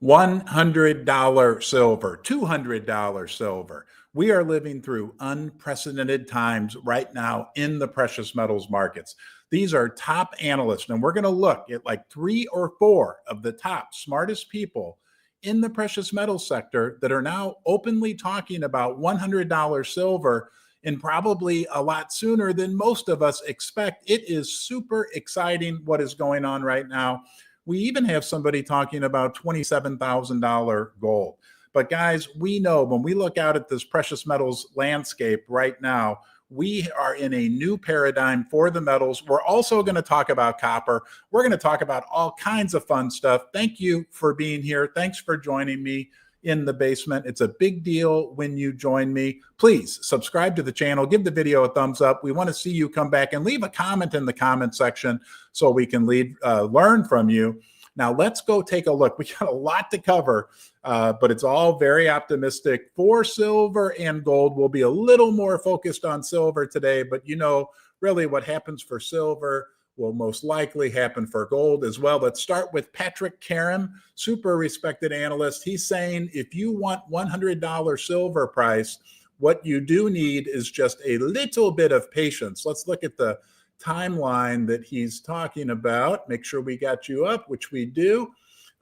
$100 silver, $200 silver. We are living through unprecedented times right now in the precious metals markets. These are top analysts, and we're going to look at like 3 or 4 of the top smartest people in the precious metals sector that are now openly talking about $100 silver, and probably a lot sooner than most of us expect. It is super exciting what is going on right now. We even have somebody talking about $27,000 gold. But guys, we know when we look out at this precious metals landscape right now, we are in a new paradigm for the metals. We're also going to talk about copper. We're going to talk about all kinds of fun stuff. Thank you for being here. Thanks for joining me in the basement. It's a big deal when you join me. Please subscribe to the channel, give the video a thumbs up. We want to see you come back and leave a comment in the comment section so we can learn from you. Now let's go take a look. We got a lot to cover, but it's all very optimistic for silver and gold. We'll be a little more focused on silver today, but you know, really what happens for silver will most likely happen for gold as well. Let's start with Patrick Karim, super respected analyst. He's saying if you want $100 silver price, what you do need is just a little bit of patience. Let's look at the timeline that he's talking about. Make sure we got you up, which we do.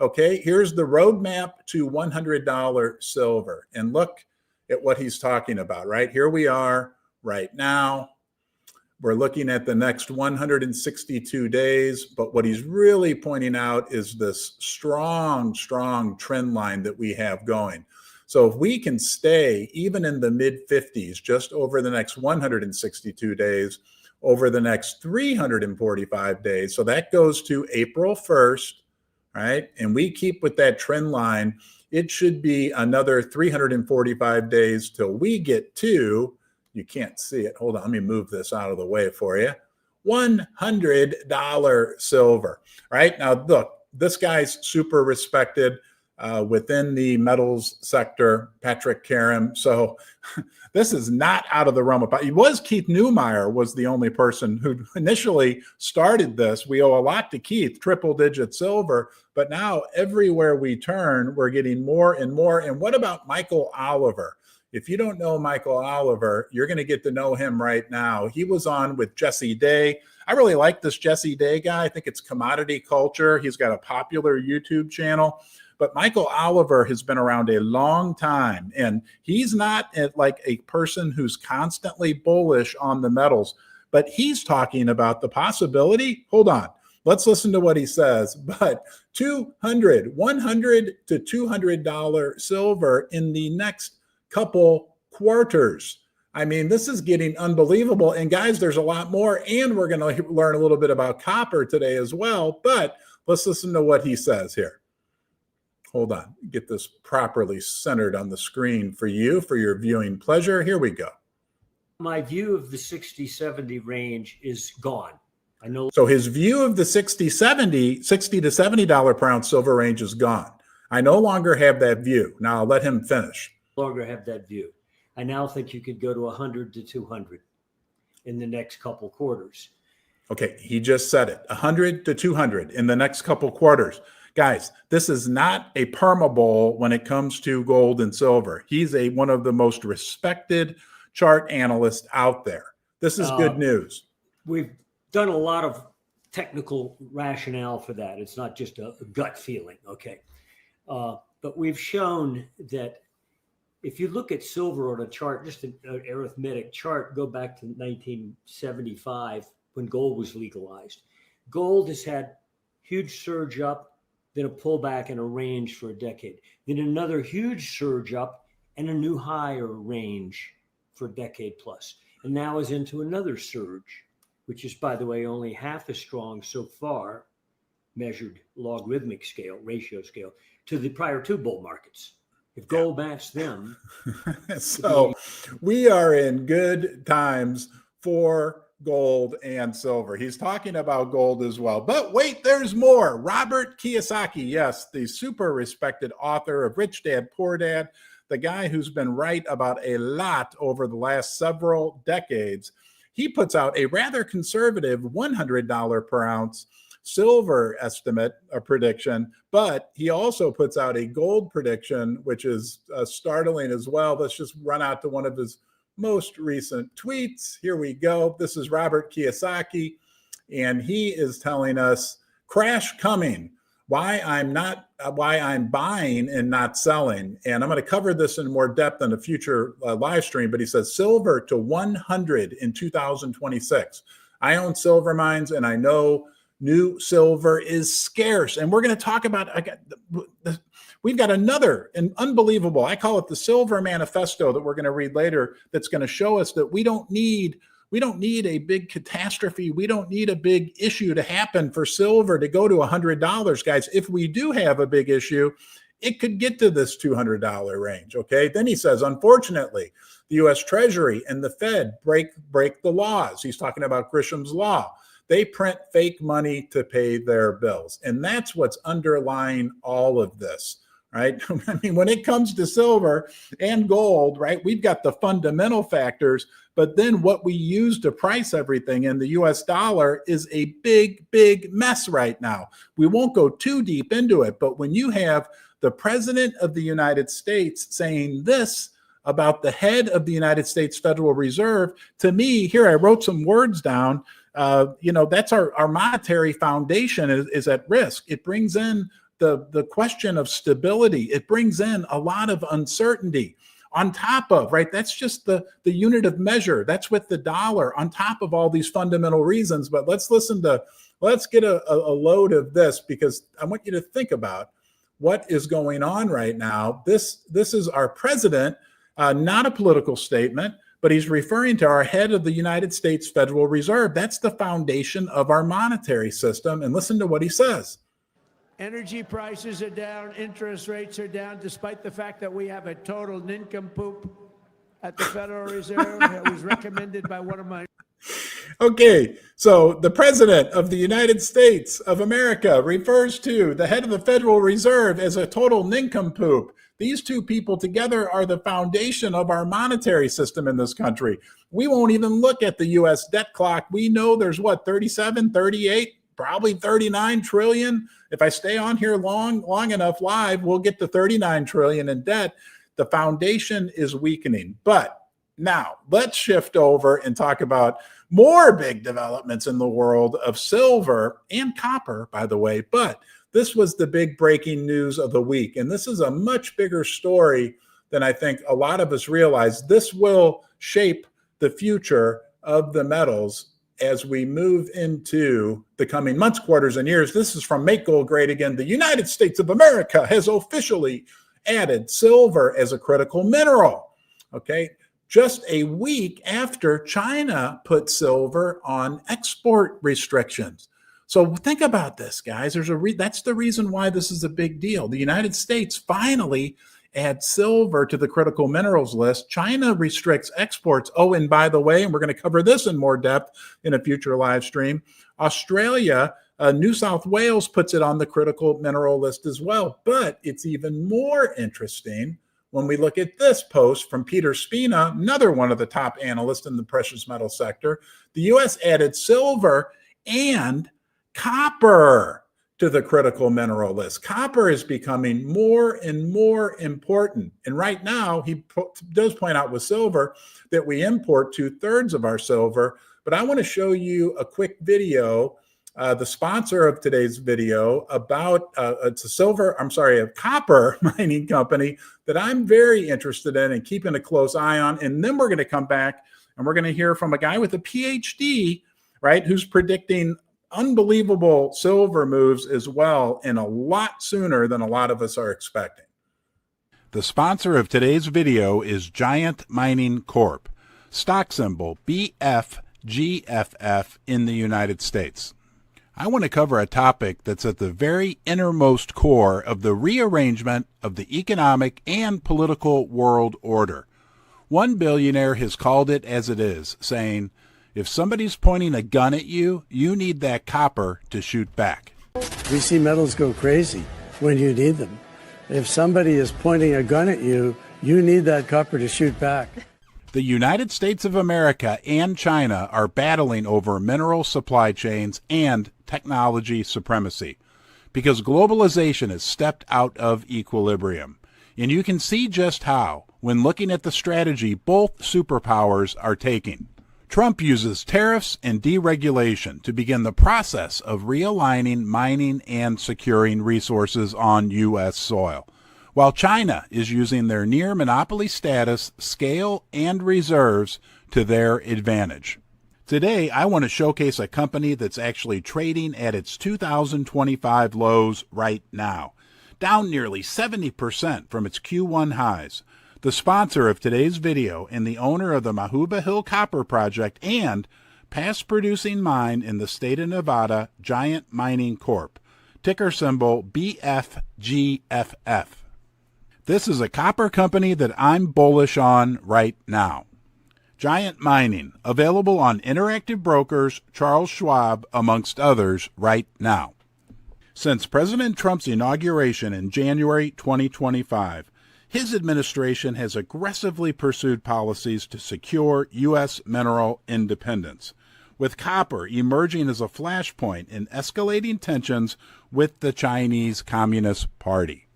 Okay, here's the roadmap to $100 silver. And look at what he's talking about, right? Here we are right now. We're looking at the next 162 days, but what he's really pointing out is this strong trend line that we have going. So if we can stay even in the mid 50s just over the next 162 days, over the next 345 days, so that goes to April 1st, right? And we keep with that trend line, it should be another 345 days till we get to, you can't see it. Hold on, let me move this out of the way for you. $100 silver, right? Now, look, this guy's super respected within the metals sector, Patrick Karim. So this is not out of the realm of, it was Keith Neumeyer was the only person who initially started this. We owe a lot to Keith, triple digit silver, but now everywhere we turn, we're getting more and more. And what about Michael Oliver? If you don't know Michael Oliver, you're going to get to know him right now. He was on with Jesse Day. I really like this Jesse Day guy. I think it's commodity culture. He's got a popular YouTube channel. But Michael Oliver has been around a long time, and he's not like a person who's constantly bullish on the metals, but he's talking about the possibility. Hold on. Let's listen to what he says. But $100 to $200 silver in the next couple quarters. I mean, this is getting unbelievable. And guys, there's a lot more. And we're going to learn a little bit about copper today as well. But let's listen to what he says here. Hold on, get this properly centered on the screen for you, for your viewing pleasure. Here we go. My view of the 60-70 range is gone. I know. So his view of the $60 to $70 per ounce silver range is gone. I no longer have that view. Now I'll let him finish. No longer have that view. I now think you could go to 100 to 200 in the next couple quarters. Okay, he just said it, 100 to 200 in the next couple quarters. Guys, this is not a perma bull when it comes to gold and silver. He's one of the most respected chart analysts out there. This is good news. We've done a lot of technical rationale for that. It's not just a gut feeling, okay? But we've shown that if you look at silver on a chart, just an arithmetic chart, go back to 1975 when gold was legalized. Gold has had huge surge up, then a pullback and a range for a decade, then another huge surge up and a new higher range for a decade plus. And now is into another surge, which is, by the way, only half as strong so far, measured logarithmic scale, ratio scale, to the prior two bull markets. If gold matched them. So we are in good times for gold and silver. He's talking about gold as well. But wait, there's more. Robert Kiyosaki, yes, the super respected author of Rich Dad, Poor Dad, the guy who's been right about a lot over the last several decades. He puts out a rather conservative $100 per ounce silver estimate, a prediction, but he also puts out a gold prediction, which is startling as well. Let's just run out to one of his most recent tweets. Here we go. This is Robert Kiyosaki, and he is telling us crash coming. Why I'm buying and not selling. And I'm going to cover this in more depth in a future live stream, but he says silver to 100 in 2026. I own silver mines and I know new silver is scarce. And we're going to talk about, we've got another, an unbelievable, I call it the silver manifesto that we're going to read later, that's going to show us that we don't need a big catastrophe. We don't need a big issue to happen for silver to go to $100, guys. If we do have a big issue, it could get to this $200 range, okay? Then he says, unfortunately, the U.S. Treasury and the Fed break the laws. He's talking about Grisham's Law. They print fake money to pay their bills. And that's what's underlying all of this, right? I mean, when it comes to silver and gold, right, we've got the fundamental factors, but then what we use to price everything in the US dollar is a big, big mess right now. We won't go too deep into it, but when you have the President of the United States saying this about the head of the United States Federal Reserve, to me, here I wrote some words down, that's our monetary foundation is at risk. It brings in the question of stability. It brings in a lot of uncertainty on top of, right? That's just the unit of measure. That's with the dollar on top of all these fundamental reasons. But let's get a load of this, because I want you to think about what is going on right now. This is our president, not a political statement, but he's referring to our head of the United States Federal Reserve. That's the foundation of our monetary system. And listen to what he says. Energy prices are down, interest rates are down, despite the fact that we have a total nincompoop at the Federal Reserve. It was recommended by one of my... Okay, so the President of the United States of America refers to the head of the Federal Reserve as a total nincompoop. These two people together are the foundation of our monetary system in this country. We won't even look at the U.S. debt clock. We know there's 37, 38, probably 39 trillion. If I stay on here long enough live, we'll get to 39 trillion in debt. The foundation is weakening. But now let's shift over and talk about more big developments in the world of silver and copper, by the way. But this was the big breaking news of the week. And this is a much bigger story than I think a lot of us realize. This will shape the future of the metals as we move into the coming months, quarters, and years. This is from Make Gold Great Again. The United States of America has officially added silver as a critical mineral, okay? Just a week after China put silver on export restrictions. So think about this, guys. That's the reason why this is a big deal. The United States finally add silver to the critical minerals list. China restricts exports. Oh, and by the way, and we're going to cover this in more depth in a future live stream, Australia, New South Wales puts it on the critical mineral list as well. But it's even more interesting when we look at this post from Peter Spina, another one of the top analysts in the precious metal sector. The U.S. added silver and copper to the critical mineral list. Copper is becoming more and more important. And right now, he does point out with silver that we import 2/3 of our silver. But I want to show you a quick video, the sponsor of today's video, about a copper mining company that I'm very interested in and keeping a close eye on. And then we're going to come back and we're going to hear from a guy with a PhD, right, who's predicting unbelievable silver moves as well, and a lot sooner than a lot of us are expecting. The sponsor of today's video is Giant Mining Corp, stock symbol BFGFF in the United States. I want to cover a topic that's at the very innermost core of the rearrangement of the economic and political world order. One billionaire has called it as it is, saying, if somebody's pointing a gun at you, you need that copper to shoot back. We see metals go crazy when you need them. If somebody is pointing a gun at you, you need that copper to shoot back. The United States of America and China are battling over mineral supply chains and technology supremacy because globalization has stepped out of equilibrium. And you can see just how when looking at the strategy both superpowers are taking. Trump uses tariffs and deregulation to begin the process of realigning mining and securing resources on U.S. soil, while China is using their near monopoly status, scale, and reserves to their advantage. Today, I want to showcase a company that's actually trading at its 2025 lows right now, down nearly 70% from its Q1 highs. The sponsor of today's video and the owner of the Mahuba Hill Copper Project and past producing mine in the state of Nevada, Giant Mining Corp, ticker symbol BFGFF. This is a copper company that I'm bullish on right now. Giant Mining, available on Interactive Brokers, Charles Schwab, amongst others, right now. Since President Trump's inauguration in January 2025, his administration has aggressively pursued policies to secure U.S. mineral independence, with copper emerging as a flashpoint in escalating tensions with the Chinese Communist Party.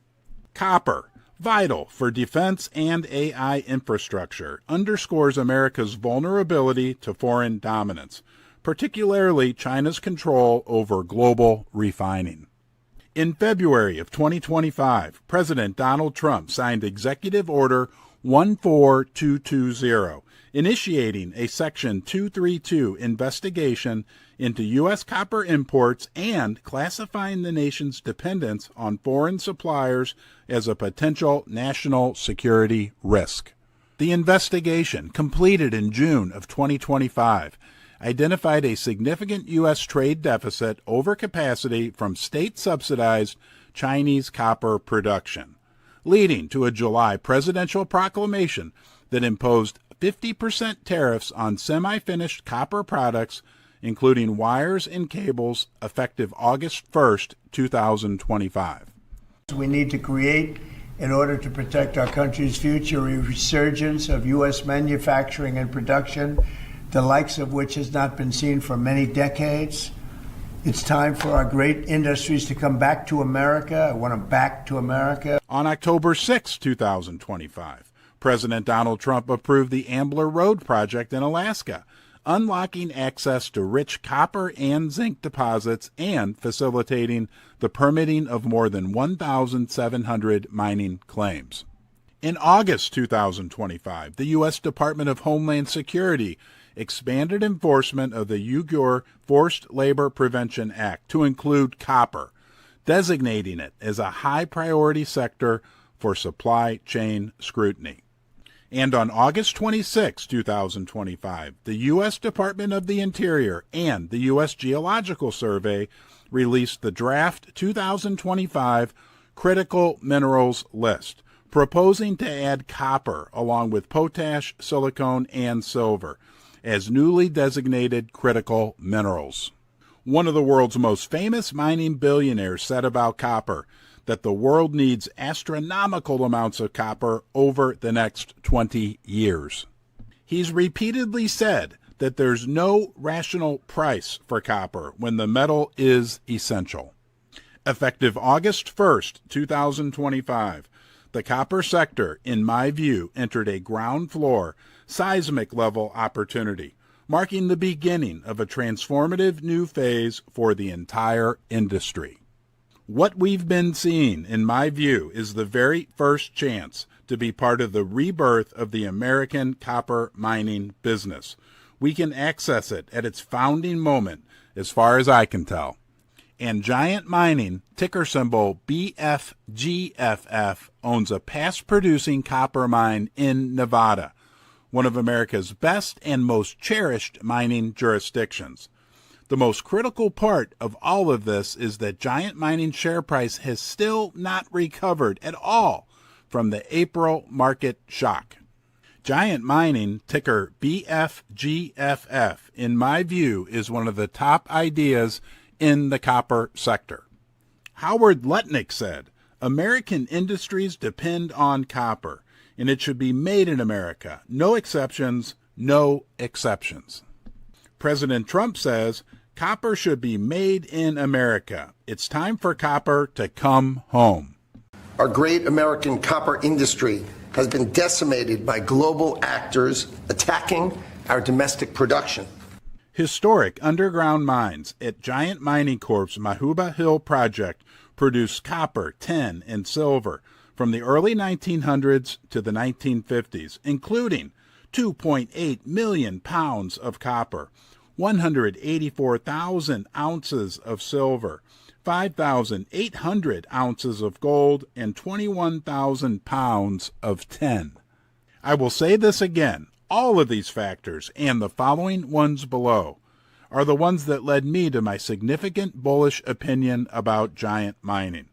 Copper, vital for defense and AI infrastructure, underscores America's vulnerability to foreign dominance, particularly China's control over global refining. In February of 2025, President Donald Trump signed Executive Order 14220, initiating a Section 232 investigation into U.S. copper imports and classifying the nation's dependence on foreign suppliers as a potential national security risk. The investigation, completed in June of 2025, identified a significant U.S. trade deficit overcapacity from state-subsidized Chinese copper production, leading to a July presidential proclamation that imposed 50% tariffs on semi-finished copper products, including wires and cables, effective August 1st, 2025. We need to create, in order to protect our country's future, a resurgence of U.S. manufacturing and production, the likes of which has not been seen for many decades. It's time for our great industries to come back to America. I want them back to America. On October 6, 2025, President Donald Trump approved the Ambler Road project in Alaska, unlocking access to rich copper and zinc deposits and facilitating the permitting of more than 1,700 mining claims. In August 2025, the U.S. Department of Homeland Security expanded enforcement of the Uyghur Forced Labor Prevention Act to include copper, designating it as a high-priority sector for supply chain scrutiny. And on August 26, 2025, the U.S. Department of the Interior and the U.S. Geological Survey released the draft 2025 Critical Minerals List, proposing to add copper along with potash, silicon, and silver as newly designated critical minerals. One of the world's most famous mining billionaires said about copper that the world needs astronomical amounts of copper over the next 20 years. He's repeatedly said that there's no rational price for copper when the metal is essential. Effective August 1st, 2025, the copper sector, in my view, entered a ground floor, seismic level opportunity, marking the beginning of a transformative new phase for the entire industry. What we've been seeing, in my view, is the very first chance to be part of the rebirth of the American copper mining business. We can access it at its founding moment, as far as I can tell. And Giant Mining, ticker symbol BFGFF, owns a past-producing copper mine in Nevada, one of America's best and most cherished mining jurisdictions. The most critical part of all of this is that Giant Mining's share price has still not recovered at all from the April market shock. Giant Mining, ticker BFGFF, in my view, is one of the top ideas in the copper sector. Howard Lutnick said, "American industries depend on copper, and it should be made in America. No exceptions, no exceptions. President Trump says copper should be made in America. It's time for copper to come home. Our great American copper industry has been decimated by global actors attacking our domestic production. Historic underground mines at Giant Mining Corp's Mahuba Hill project produce copper, tin, and silver from the early 1900s to the 1950s, including 2.8 million pounds of copper, 184,000 ounces of silver, 5,800 ounces of gold, and 21,000 pounds of tin. I will say this again. All of these factors, and the following ones below, are the ones that led me to my significant bullish opinion about giant mining.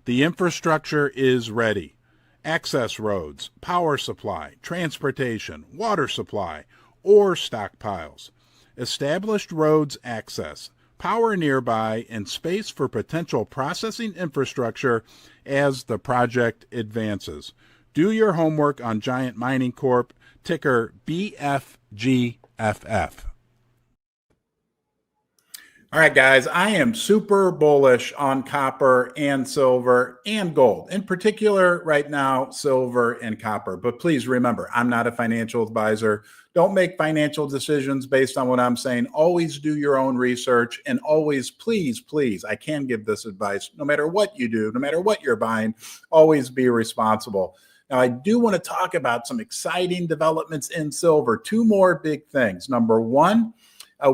The infrastructure is ready. Access roads, power supply, transportation, water supply, ore stockpiles, established roads access, power nearby, and space for potential processing infrastructure as the project advances. Do your homework on Giant Mining Corp, ticker BFGFF. All right, guys, I am super bullish on copper and silver and gold. In particular, right now, silver and copper. But please remember, I'm not a financial advisor. Don't make financial decisions based on what I'm saying. Always do your own research, and always, please, please, I can give this advice. No matter what you do, no matter what you're buying, always be responsible. Now, I do want to talk about some exciting developments in silver. Two more big things. Number one,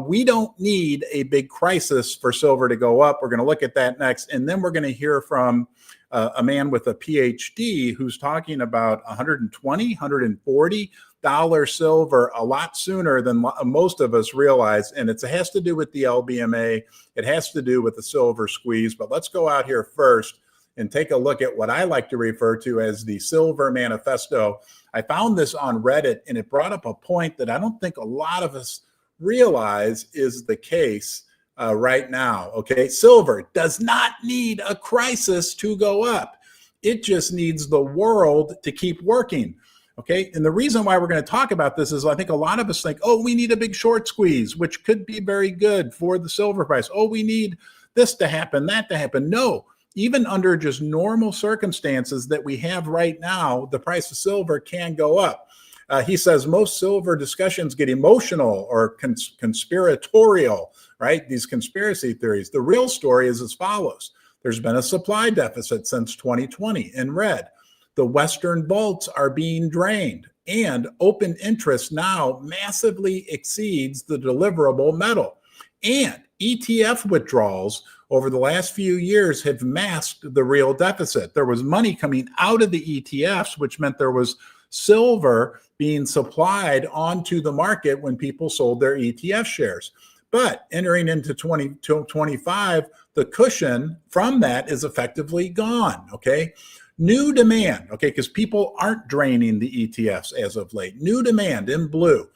we don't need a big crisis for silver to go up. We're going to look at that next. And then we're going to hear from a man with a PhD who's talking about $120, $140 silver a lot sooner than most of us realize. And it has to do with the LBMA. It has to do with the silver squeeze. But let's go out here first and take a look at what I like to refer to as the silver manifesto. I found this on Reddit, and it brought up a point that I don't think a lot of us realize is the case right now. Okay, silver does not need a crisis to go up. It just needs the world to keep working. Okay, and the reason why we're going to talk about this is I think a lot of us think, oh, we need a big short squeeze, which could be very good for the silver price. Oh, we need this to happen, that to happen. No, even under just normal circumstances that we have right now, the price of silver can go up. He says most silver discussions get emotional or conspiratorial, right? These conspiracy theories. The real story is as follows. There's been a supply deficit since 2020 in red. The Western vaults are being drained, and open interest now massively exceeds the deliverable metal. And ETF withdrawals over the last few years have masked the real deficit. There was money coming out of the ETFs, which meant there was silver being supplied onto the market when people sold their ETF shares. But entering into 2025, the cushion from that is effectively gone, okay? New demand, okay, because people aren't draining the ETFs as of late. New demand in blue.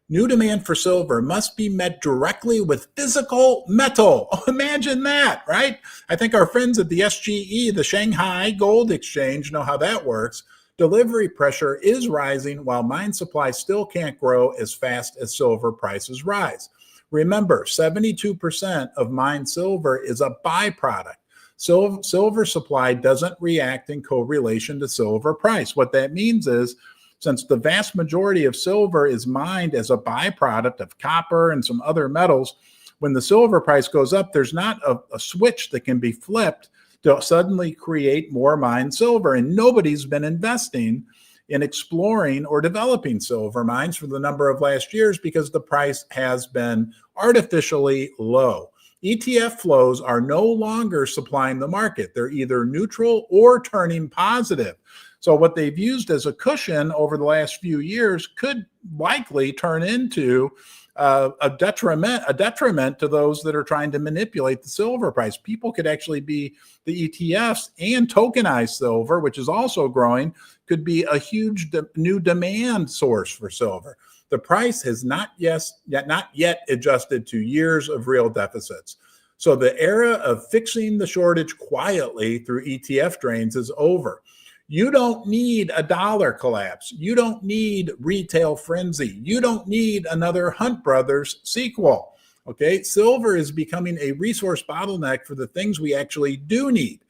New demand for silver must be met directly with physical metal. Oh, imagine that, right? I think our friends at the SGE, the Shanghai Gold Exchange, know how that works. Delivery pressure is rising while mine supply still can't grow as fast as silver prices rise. Remember, 72% of mined silver is a byproduct. So silver supply doesn't react in correlation to silver price. What that means is, since the vast majority of silver is mined as a byproduct of copper and some other metals, when the silver price goes up, there's not a switch that can be flipped to suddenly create more mined silver. And nobody's been investing in exploring or developing silver mines for the number of last years because the price has been artificially low. ETF flows are no longer supplying the market. They're either neutral or turning positive. So what they've used as a cushion over the last few years could likely turn into a detriment to those that are trying to manipulate the silver price. People could actually be the ETFs, and tokenized silver, which is also growing, could be a huge new demand source for silver. The price has not yet adjusted to years of real deficits. So the era of fixing the shortage quietly through ETF drains is over. You don't need a dollar collapse. You don't need retail frenzy. You don't need another Hunt Brothers sequel. Okay, silver is becoming a resource bottleneck for the things we actually do need.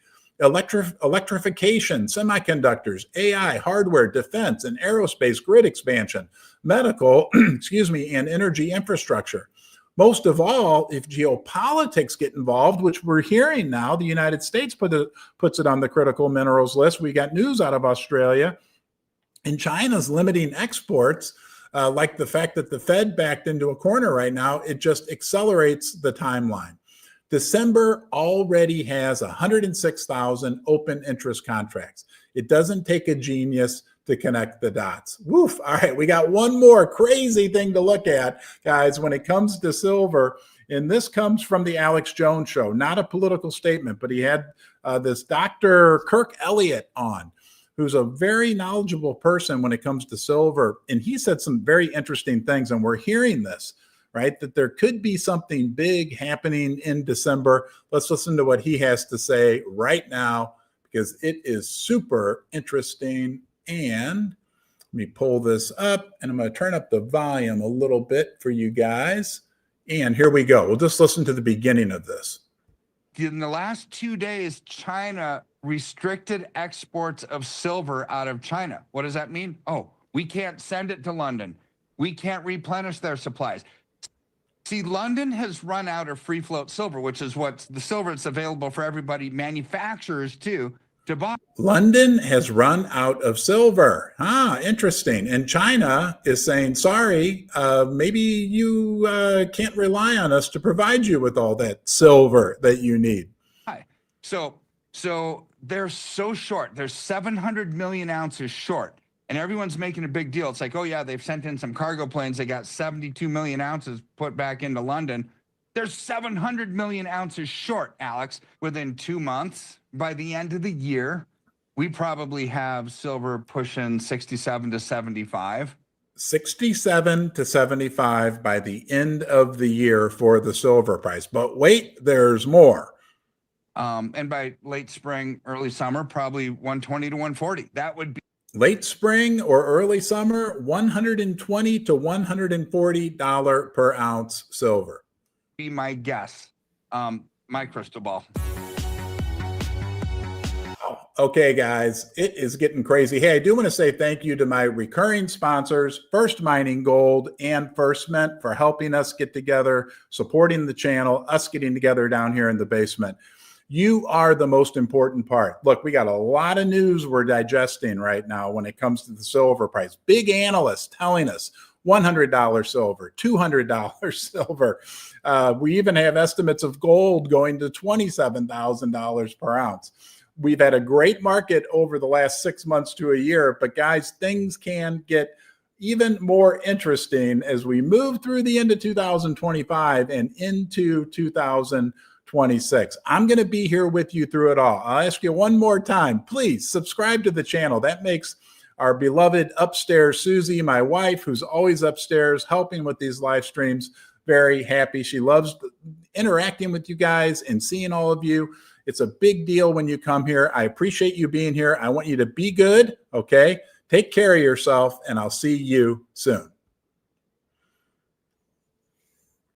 Electrification, semiconductors, AI, hardware, defense, and aerospace grid expansion, medical, and energy infrastructure. Most of all, if geopolitics get involved, which we're hearing now, the United States puts it on the critical minerals list. We got news out of Australia, and China's limiting exports, like the fact that the Fed backed into a corner right now. It just accelerates the timeline. December already has 106,000 open interest contracts. It doesn't take a genius to connect the dots. Woof. All right, we got one more crazy thing to look at, guys, when it comes to silver. And this comes from the Alex Jones show, not a political statement, but he had this Dr. Kirk Elliott on, who's a very knowledgeable person when it comes to silver. And he said some very interesting things, and we're hearing this, right? That there could be something big happening in December. Let's listen to what he has to say right now, because it is super interesting. And let me pull this up, and I'm going to turn up the volume a little bit for you guys. And here we go. We'll just listen to the beginning of this. In the last 2 days, China restricted exports of silver out of China. What does that mean? Oh, we can't send it to London. We can't replenish their supplies. See, London has run out of free float silver, which is what the silver that's available for everybody, manufacturers too, to buy. London has run out of silver. Interesting. And China is saying, sorry, maybe you can't rely on us to provide you with all that silver that you need. So they're so short. They're 700 million ounces short. And everyone's making a big deal. It's like, oh, yeah, they've sent in some cargo planes. They got 72 million ounces put back into London. They're 700 million ounces short, Alex. Within 2 months, by the end of the year, we probably have silver pushing 67 to 75. 67 to 75 by the end of the year for the silver price. But wait, there's more. And by late spring, early summer, probably 120 to 140. That would be late spring or early summer, $120 to $140 per ounce silver. Be my guess. My crystal ball. Okay, guys, it is getting crazy. Hey, I do want to say thank you to my recurring sponsors, First Mining Gold and First Mint, for helping us get together, supporting the channel, us getting together down here in the basement. You are the most important part. Look, we got a lot of news we're digesting right now when it comes to the silver price. Big analysts telling us $100 silver, $200 silver. We even have estimates of gold going to $27,000 per ounce. We've had a great market over the last 6 months to a year, but guys, things can get even more interesting as we move through the end of 2025 and into 2026. I'm going to be here with you through it all. I'll ask you one more time, please subscribe to the channel. That makes our beloved upstairs Susie, my wife, who's always upstairs helping with these live streams, very happy. She loves interacting with you guys and seeing all of you. It's a big deal when you come here. I appreciate you being here. I want you to be good, okay? Take care of yourself, and I'll see you soon.